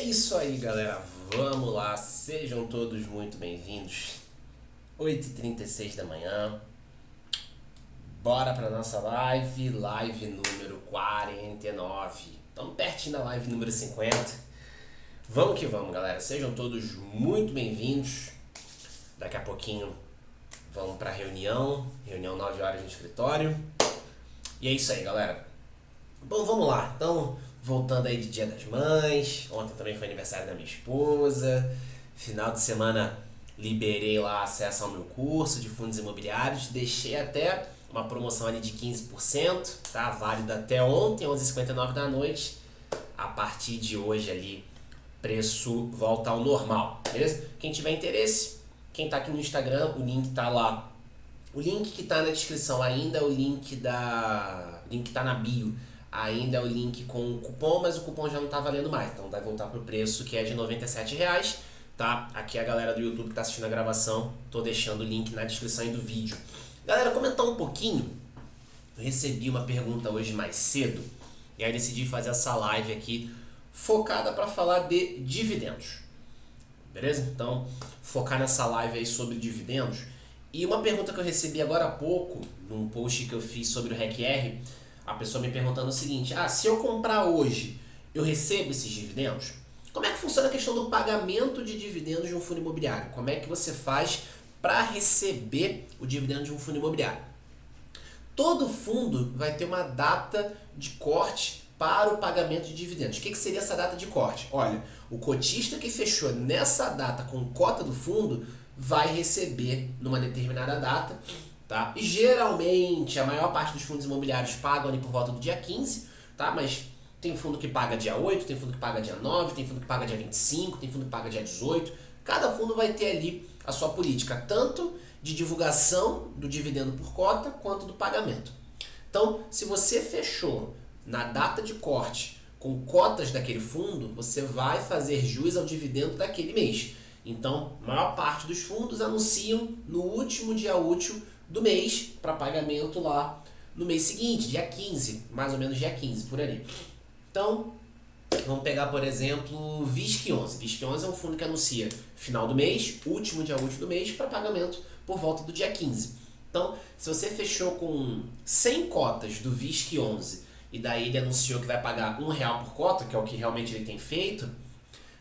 isso aí, galera. Vamos lá. Sejam todos muito bem-vindos. 8h36 da manhã. Bora pra nossa live. Live número 49. Estamos pertinho da live número 50. Vamos que vamos, galera. Sejam todos muito bem-vindos. Daqui a pouquinho vamos pra reunião. Reunião 9 horas no escritório. E é isso aí, galera. Bom, vamos lá. Então, voltando aí de Dia das Mães. Ontem também foi aniversário da minha esposa. Final de semana liberei lá acesso ao meu curso de fundos imobiliários. Deixei até uma promoção ali de 15%, tá? Válido até ontem, 11h59 da noite. A partir de hoje ali, preço volta ao normal, beleza? Quem tiver interesse, quem tá aqui no Instagram, o link tá lá. O link que tá na descrição ainda é o link que tá na bio. Ainda é o link com o cupom, mas o cupom já não tá valendo mais. Então vai voltar pro preço que é de R$ 97,00, tá? Aqui a galera do YouTube que tá assistindo a gravação, tô deixando o link na descrição aí do vídeo. Galera, comentar um pouquinho. Eu recebi uma pergunta hoje mais cedo e aí decidi fazer essa live aqui focada para falar de dividendos. Beleza? Então, focar nessa live aí sobre dividendos. E uma pergunta que eu recebi agora há pouco, num post que eu fiz sobre o REC-R, a pessoa me perguntando o seguinte: se eu comprar hoje, eu recebo esses dividendos? Como é que funciona a questão do pagamento de dividendos de um fundo imobiliário? Como é que você faz para receber o dividendo de um fundo imobiliário? Todo fundo vai ter uma data de corte para o pagamento de dividendos. O que seria essa data de corte? Olha, o cotista que fechou nessa data com cota do fundo vai receber numa determinada data, tá? E geralmente a maior parte dos fundos imobiliários pagam ali por volta do dia 15, tá? Mas tem fundo que paga dia 8, tem fundo que paga dia 9, tem fundo que paga dia 25, tem fundo que paga dia 18. Cada fundo vai ter ali a sua política, tanto de divulgação do dividendo por cota, quanto do pagamento. Então, se você fechou na data de corte com cotas daquele fundo, você vai fazer jus ao dividendo daquele mês. Então, a maior parte dos fundos anunciam no último dia útil do mês para pagamento lá no mês seguinte, dia 15, mais ou menos dia 15, por ali. Então, vamos pegar, por exemplo, VISC11. VISC11 é um fundo que anuncia final do mês, último dia útil do mês, para pagamento por volta do dia 15. Então, se você fechou com 100 cotas do VISC11 e daí ele anunciou que vai pagar R$1 por cota, que é o que realmente ele tem feito,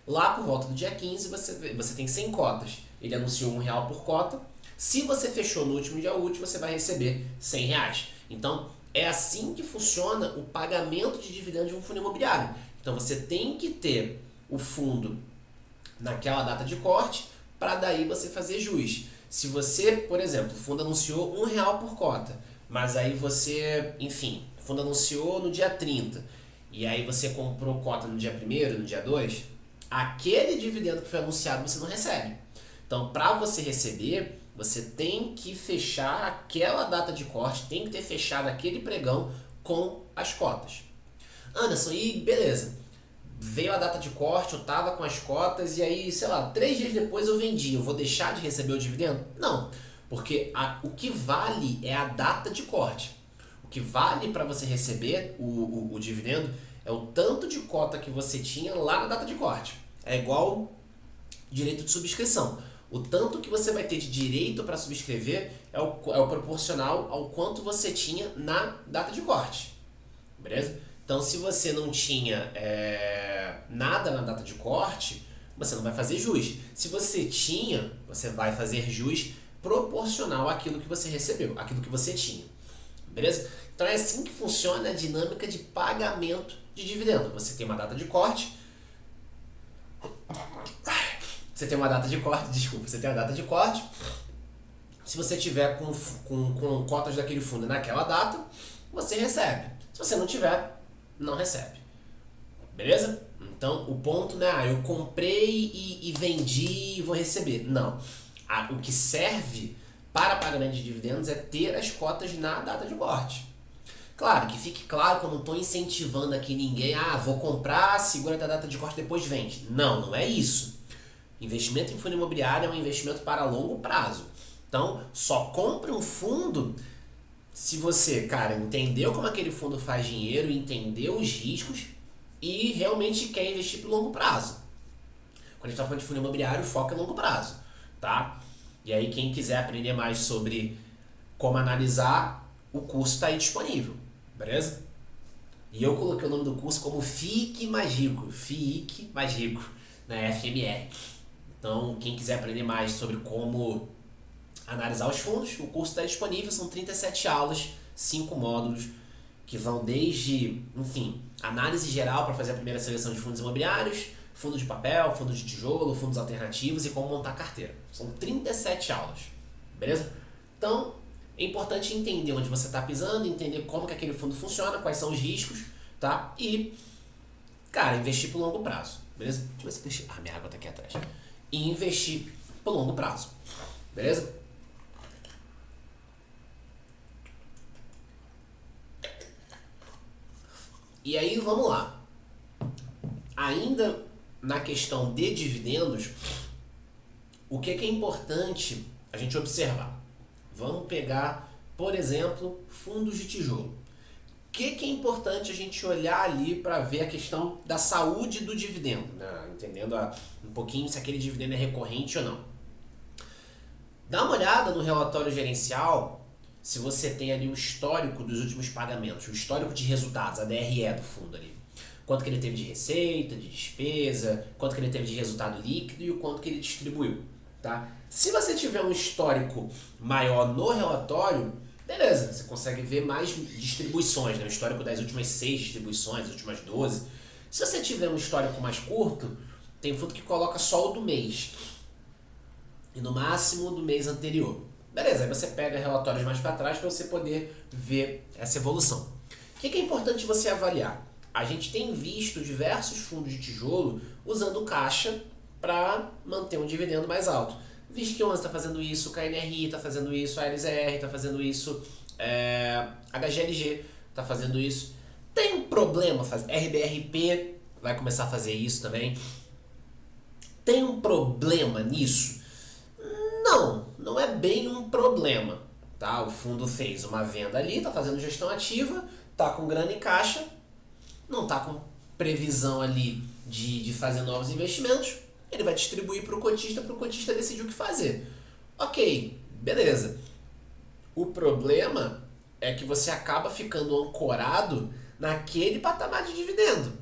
lá por volta do dia 15 você tem 100 cotas. Ele anunciou R$1 por cota. Se você fechou no último dia útil, você vai receber R$100. Então, é assim que funciona o pagamento de dividendos de um fundo imobiliário. Então, você tem que ter o fundo naquela data de corte para daí você fazer jus. Se você, por exemplo, o fundo anunciou R$1 por cota, mas aí você, enfim, o fundo anunciou no dia 30, e aí você comprou cota no dia 1º, no dia 2, aquele dividendo que foi anunciado você não recebe. Então, para você receber, você tem que fechar aquela data de corte, tem que ter fechado aquele pregão com as cotas. Anderson, e beleza, veio a data de corte, eu tava com as cotas e aí, sei lá, 3 dias depois eu vendi, eu vou deixar de receber o dividendo? Não, porque o que vale é a data de corte. O que vale para você receber o dividendo é o tanto de cota que você tinha lá na data de corte. É igual direito de subscrição. O tanto que você vai ter de direito para subscrever é o proporcional ao quanto você tinha na data de corte. Beleza? Então, se você não tinha nada na data de corte, você não vai fazer jus. Se você tinha, você vai fazer jus proporcional àquilo que você recebeu, àquilo que você tinha. Beleza? Então, é assim que funciona a dinâmica de pagamento de dividendo. Você tem uma data de corte. Você tem uma data de corte. Se você tiver com cotas daquele fundo naquela data, você recebe. Se você não tiver, não recebe. Beleza? Então, o ponto não é, eu comprei e vendi e vou receber. Não. O que serve para pagamento de dividendos é ter as cotas na data de corte. Claro, que fique claro que eu não estou incentivando aqui ninguém, vou comprar, segura até a data de corte, depois vende. Não, não é isso. Investimento em fundo imobiliário é um investimento para longo prazo. Então, só compre um fundo se você, cara, entendeu como aquele fundo faz dinheiro, entendeu os riscos e realmente quer investir por longo prazo. Quando a gente tá falando de fundo imobiliário, o foco é longo prazo, tá? E aí quem quiser aprender mais sobre como analisar, o curso está aí disponível, beleza? E eu coloquei o nome do curso como Fique Mais Rico, Fique Mais Rico, na FMR. Então, quem quiser aprender mais sobre como analisar os fundos, o curso está disponível, são 37 aulas, 5 módulos, que vão desde, enfim, análise geral para fazer a primeira seleção de fundos imobiliários, fundo de papel, fundo de tijolo, fundos alternativos e como montar carteira. São 37 aulas, beleza? Então, é importante entender onde você está pisando, entender como que aquele fundo funciona, quais são os riscos, tá? E, cara, investir por longo prazo, beleza? Deixa eu ver se deixa... Ah, minha água tá aqui atrás. E investir por longo prazo, beleza? E aí, vamos lá. Ainda na questão de dividendos, o que é importante a gente observar? Vamos pegar, por exemplo, fundos de tijolo. O que é importante a gente olhar ali para ver a questão da saúde do dividendo, né? Entendendo um pouquinho se aquele dividendo é recorrente ou não. Dá uma olhada no relatório gerencial, se você tem ali o histórico dos últimos pagamentos, o histórico de resultados, a DRE do fundo ali. Quanto que ele teve de receita, de despesa, quanto que ele teve de resultado líquido e o quanto que ele distribuiu, tá? Se você tiver um histórico maior no relatório, beleza, você consegue ver mais distribuições, né? O histórico das últimas 6 distribuições, das últimas 12. Se você tiver um histórico mais curto, tem fundo que coloca só o do mês e no máximo do mês anterior. Beleza, aí você pega relatórios mais para trás para você poder ver essa evolução. O que é importante você avaliar? A gente tem visto diversos fundos de tijolo usando caixa para manter um dividendo mais alto. VISC11 está fazendo isso, KNRI está fazendo isso, a LZR está fazendo isso, HGLG está fazendo isso. Tem um problema fazer. RBRP vai começar a fazer isso também. Tem um problema nisso? Não, não é bem um problema. Tá? O fundo fez uma venda ali, está fazendo gestão ativa, está com grana em caixa, não está com previsão ali de fazer novos investimentos, ele vai distribuir para o cotista decidir o que fazer. Ok, beleza. O problema é que você acaba ficando ancorado naquele patamar de dividendo.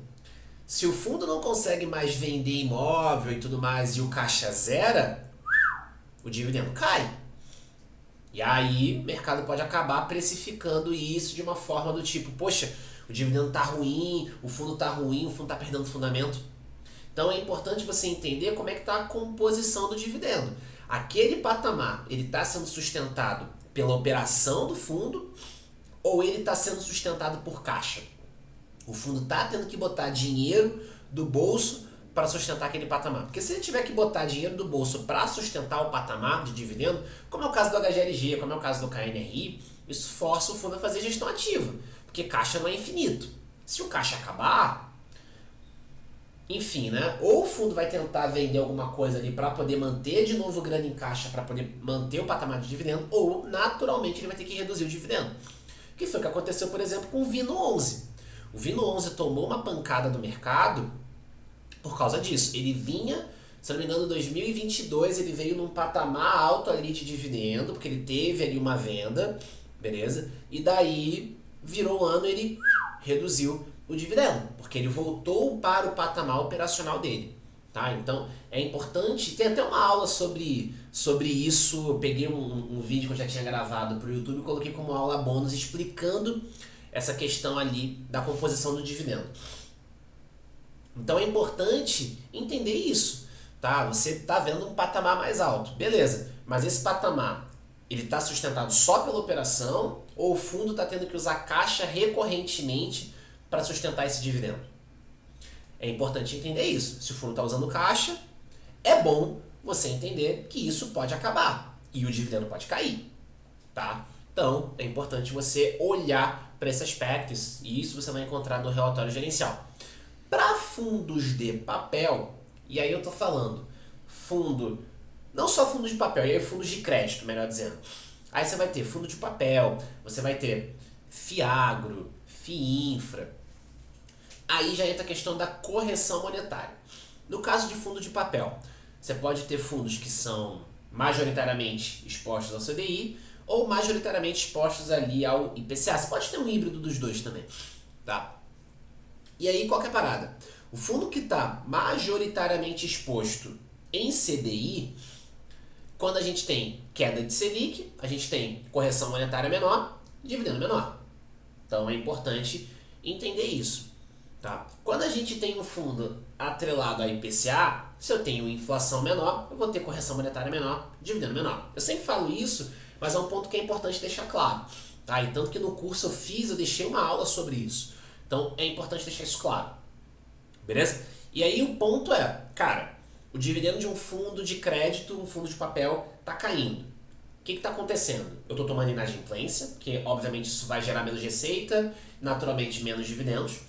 Se o fundo não consegue mais vender imóvel e tudo mais e o caixa zera, o dividendo cai. E aí o mercado pode acabar precificando isso de uma forma do tipo, poxa, o dividendo tá ruim, o fundo tá perdendo fundamento. Então é importante você entender como é que está a composição do dividendo. Aquele patamar, ele está sendo sustentado pela operação do fundo ou ele está sendo sustentado por caixa? O fundo está tendo que botar dinheiro do bolso para sustentar aquele patamar. Porque se ele tiver que botar dinheiro do bolso para sustentar o patamar de dividendo, como é o caso do HGLG, como é o caso do KNRI, isso força o fundo a fazer gestão ativa. Porque caixa não é infinito. Se o caixa acabar, enfim, né? Ou o fundo vai tentar vender alguma coisa ali para poder manter de novo grana em caixa, para poder manter o patamar de dividendo, ou naturalmente ele vai ter que reduzir o dividendo. Que foi o que aconteceu, por exemplo, com o Vino 11. O Vino 11 tomou uma pancada do mercado por causa disso. Ele vinha, se não me engano, em 2022, ele veio num patamar alto ali de dividendo, porque ele teve ali uma venda, beleza? E daí, virou o ano, ele reduziu o dividendo, porque ele voltou para o patamar operacional dele. Tá? Então, é importante, tem até uma aula sobre isso, eu peguei um vídeo que eu já tinha gravado para o YouTube e coloquei como aula bônus explicando essa questão ali da composição do dividendo. Então é importante entender isso, tá? Você está vendo um patamar mais alto, beleza, mas esse patamar, ele está sustentado só pela operação ou o fundo está tendo que usar caixa recorrentemente para sustentar esse dividendo? É importante entender isso. Se o fundo está usando caixa, é bom você entender que isso pode acabar e o dividendo pode cair, tá? Então, é importante você olhar para esses aspectos e isso você vai encontrar no relatório gerencial. Para fundos de papel, e aí eu tô falando fundo, não só fundos de papel, e aí fundos de crédito, melhor dizendo. Aí você vai ter fundo de papel, você vai ter FIAGRO, FIINFRA. Aí já entra a questão da correção monetária. No caso de fundo de papel, você pode ter fundos que são majoritariamente expostos ao CDI ou majoritariamente expostos ali ao IPCA. Você pode ter um híbrido dos dois também, tá? E aí, qual que é a parada? O fundo que está majoritariamente exposto em CDI, quando a gente tem queda de Selic, a gente tem correção monetária menor, dividendo menor. Então é importante entender isso. Tá? Quando a gente tem um fundo atrelado a IPCA, se eu tenho inflação menor, eu vou ter correção monetária menor, dividendo menor. Eu sempre falo isso, mas é um ponto que é importante deixar claro. Tá? E tanto que no curso eu deixei uma aula sobre isso. Então é importante deixar isso claro. Beleza? E aí o ponto é, cara, o dividendo de um fundo de crédito, um fundo de papel, está caindo. O que está acontecendo? Eu estou tomando inadimplência, porque obviamente isso vai gerar menos receita, naturalmente menos dividendos.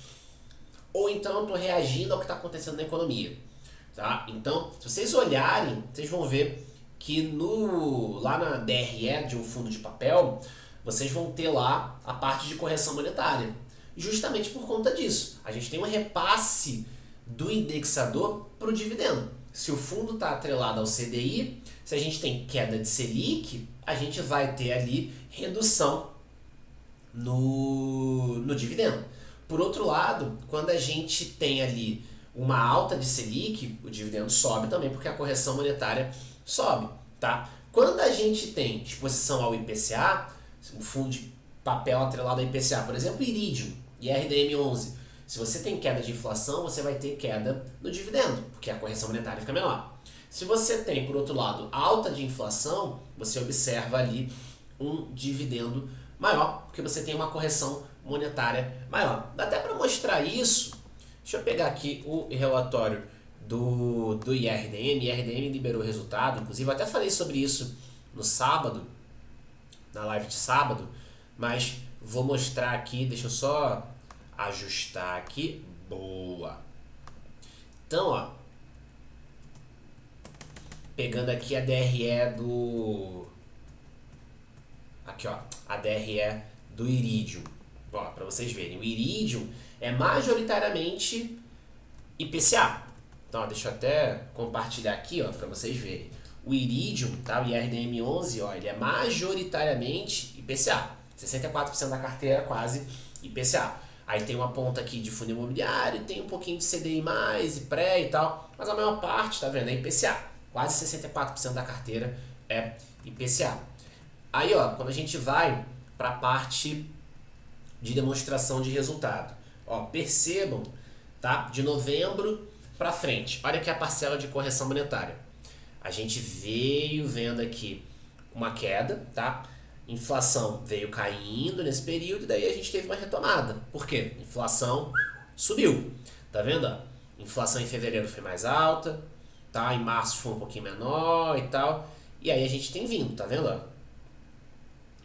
Ou então eu estou reagindo ao que está acontecendo na economia. Tá? Então, se vocês olharem, vocês vão ver que lá na DRE de um fundo de papel, vocês vão ter lá a parte de correção monetária. Justamente por conta disso. A gente tem um repasse do indexador para o dividendo. Se o fundo está atrelado ao CDI, se a gente tem queda de Selic, a gente vai ter ali redução no dividendo. Por outro lado, quando a gente tem ali uma alta de Selic, o dividendo sobe também, porque a correção monetária sobe. Tá? Quando a gente tem exposição ao IPCA, um fundo de papel atrelado ao IPCA, por exemplo, Iridium e RDM11, se você tem queda de inflação, você vai ter queda no dividendo, porque a correção monetária fica menor. Se você tem, por outro lado, alta de inflação, você observa ali um dividendo maior, porque você tem uma correção monetária maior. Dá até para mostrar isso. Deixa eu pegar aqui o relatório do IRDM. O IRDM liberou o resultado, inclusive eu até falei sobre isso no sábado, na live de sábado, mas vou mostrar aqui, deixa eu só ajustar aqui. Boa! Então, ó, pegando aqui a DRE do... Aqui, ó, a DRE do Iridium. Ó, para vocês verem, o Iridium é majoritariamente IPCA. Então, ó, deixa eu até compartilhar aqui, ó, para vocês verem. O Iridium, tá, o IRDM11, ó, ele é majoritariamente IPCA. 64% da carteira quase IPCA. Aí tem uma ponta aqui de fundo imobiliário, tem um pouquinho de CDI+, e pré e tal, mas a maior parte, tá vendo, é IPCA. Quase 64% da carteira é IPCA. Aí, ó, quando a gente vai para a parte de demonstração de resultado, ó, percebam, tá, de novembro para frente, olha aqui a parcela de correção monetária. A gente veio vendo aqui uma queda, tá? Inflação veio caindo nesse período e daí a gente teve uma retomada. Por quê? Inflação subiu. Tá vendo? Ó? Inflação em fevereiro foi mais alta, tá? Em março foi um pouquinho menor e tal. E aí a gente tem vindo, tá vendo? Ó?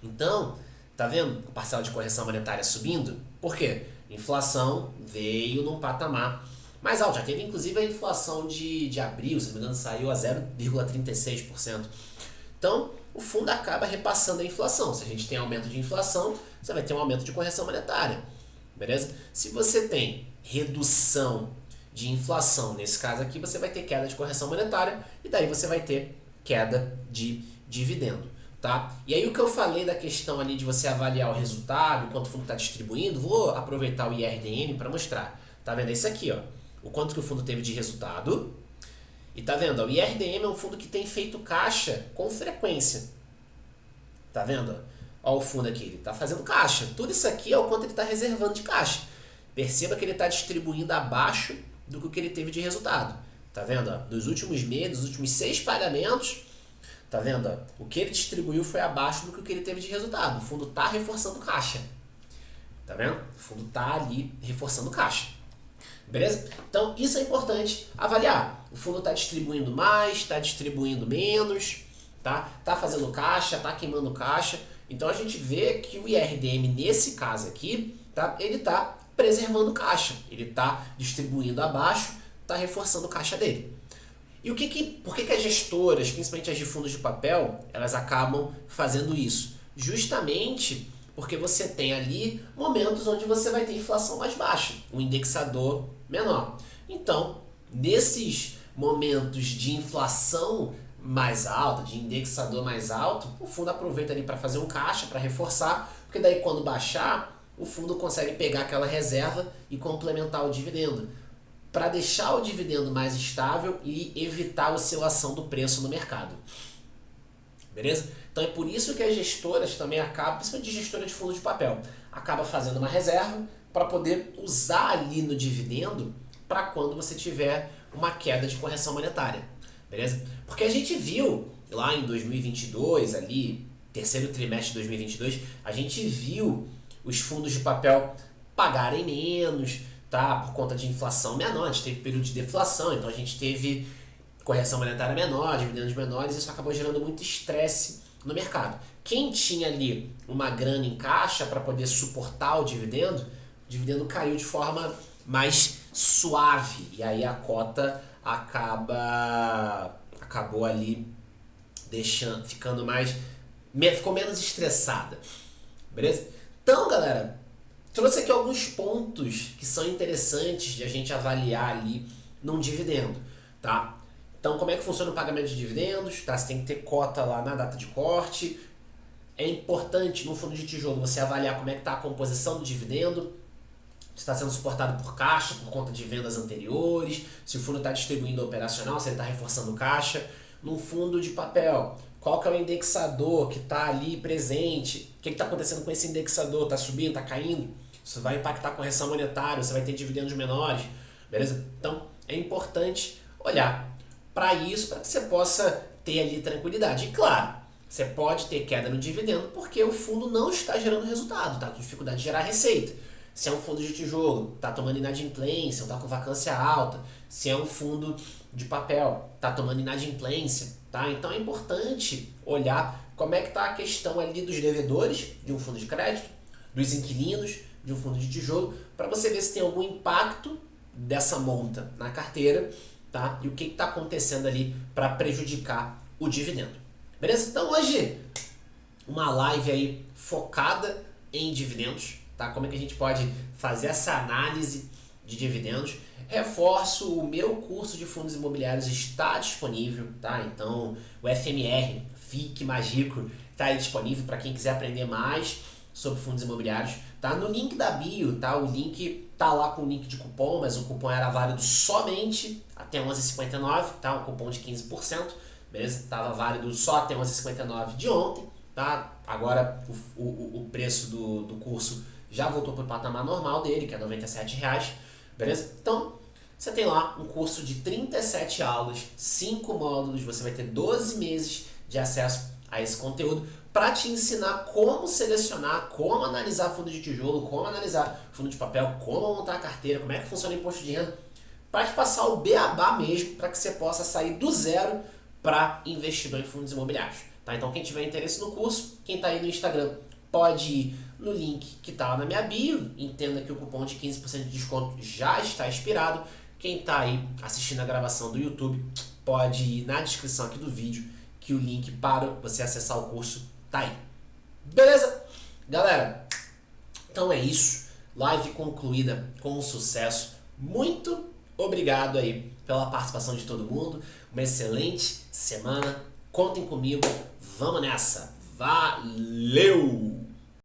Então, tá vendo a parcela de correção monetária subindo? Por quê? Inflação veio num patamar mais alto. Já teve inclusive a inflação de abril, se não me engano, saiu a 0,36%. Então, o fundo acaba repassando a inflação. Se a gente tem aumento de inflação, você vai ter um aumento de correção monetária. Beleza? Se você tem redução de inflação, nesse caso aqui, você vai ter queda de correção monetária e daí você vai ter queda de dividendo. Tá? E aí o que eu falei da questão ali de você avaliar o resultado, o quanto o fundo está distribuindo, vou aproveitar o IRDM para mostrar. Tá vendo? É isso aqui, ó. O quanto que o fundo teve de resultado. E tá vendo? O IRDM é um fundo que tem feito caixa com frequência. Tá vendo? Ó o fundo aqui, ele tá fazendo caixa. Tudo isso aqui é o quanto ele está reservando de caixa. Perceba que ele está distribuindo abaixo do que ele teve de resultado. Tá vendo? Ó? Nos últimos meses, nos últimos 6 pagamentos, tá vendo? Ó? O que ele distribuiu foi abaixo do que ele teve de resultado. O fundo tá reforçando caixa. Tá vendo? O fundo tá ali reforçando caixa. Beleza? Então, isso é importante avaliar. O fundo está distribuindo mais, está distribuindo menos, tá fazendo caixa, está queimando caixa. Então, a gente vê que o IRDM, nesse caso aqui, tá, ele está preservando caixa. Ele está distribuindo abaixo, está reforçando caixa dele. E por que as gestoras, principalmente as de fundos de papel, elas acabam fazendo isso? Justamente porque você tem ali momentos onde você vai ter inflação mais baixa, um indexador menor. Então, nesses momentos de inflação mais alta, de indexador mais alto, o fundo aproveita ali para fazer um caixa, para reforçar, porque daí quando baixar, o fundo consegue pegar aquela reserva e complementar o dividendo, para deixar o dividendo mais estável e evitar a oscilação do preço no mercado. Beleza? Então é por isso que as gestoras também acabam, principalmente gestora de fundo de papel, acaba fazendo uma reserva para poder usar ali no dividendo para quando você tiver uma queda de correção monetária. Beleza? Porque a gente viu lá em 2022, ali, terceiro trimestre de 2022, a gente viu os fundos de papel pagarem menos, tá? Por conta de inflação menor, a gente teve período de deflação, então a gente teve correção monetária menor, dividendos menores, isso acabou gerando muito estresse no mercado. Quem tinha ali uma grana em caixa para poder suportar o dividendo caiu de forma mais suave, e aí a cota acabou ali ficando ficou menos estressada, beleza? Então, galera, trouxe aqui alguns pontos que são interessantes de a gente avaliar ali num dividendo, tá? Então, como é que funciona o pagamento de dividendos? Tá? Você tem que ter cota lá na data de corte. É importante no fundo de tijolo você avaliar como é que está a composição do dividendo, se está sendo suportado por caixa, por conta de vendas anteriores, se o fundo está distribuindo operacional, se ele está reforçando caixa. Num fundo de papel, qual que é o indexador que está ali presente? O que está acontecendo com esse indexador? Está subindo, está caindo? Isso vai impactar a correção monetária, você vai ter dividendos menores, beleza? Então, é importante olhar para isso, para que você possa ter ali tranquilidade. E claro, você pode ter queda no dividendo porque o fundo não está gerando resultado, está com dificuldade de gerar receita. Se é um fundo de tijolo, está tomando inadimplência, está com vacância alta. Se é um fundo de papel, está tomando inadimplência, tá? Então é importante olhar como é que está a questão ali dos devedores de um fundo de crédito, dos inquilinos de um fundo de tijolo, para você ver se tem algum impacto dessa monta na carteira, tá? E o que está acontecendo ali para prejudicar o dividendo. Beleza? Então hoje, uma live aí focada em dividendos, tá? Como é que a gente pode fazer essa análise de dividendos. Reforço, o meu curso de fundos imobiliários está disponível, tá? Então, o FMR, FIC mais Rico, está aí disponível para quem quiser aprender mais sobre fundos imobiliários. Tá no link da bio, tá? O link tá lá com o link de cupom, mas o cupom era válido somente até 11h59, tá? Um cupom de 15%, beleza? Tava válido só até 11h59 de ontem, tá? Agora o preço do curso já voltou para o patamar normal dele, que é R$ 97,00, beleza? Então, você tem lá um curso de 37 aulas, 5 módulos, você vai ter 12 meses de acesso a esse conteúdo para te ensinar como selecionar, como analisar fundo de tijolo, como analisar fundo de papel, como montar a carteira, como é que funciona o imposto de renda, para te passar o beabá mesmo, para que você possa sair do zero para investidor em fundos imobiliários. Tá? Então, quem tiver interesse no curso, quem está aí no Instagram, pode ir no link que está na minha bio, entenda que o cupom de 15% de desconto já está expirado. Quem está aí assistindo a gravação do YouTube, pode ir na descrição aqui do vídeo, que o link para você acessar o curso tá aí. Beleza? Galera, então é isso. Live concluída com sucesso. Muito obrigado aí pela participação de todo mundo. Uma excelente semana. Contem comigo. Vamos nessa. Valeu!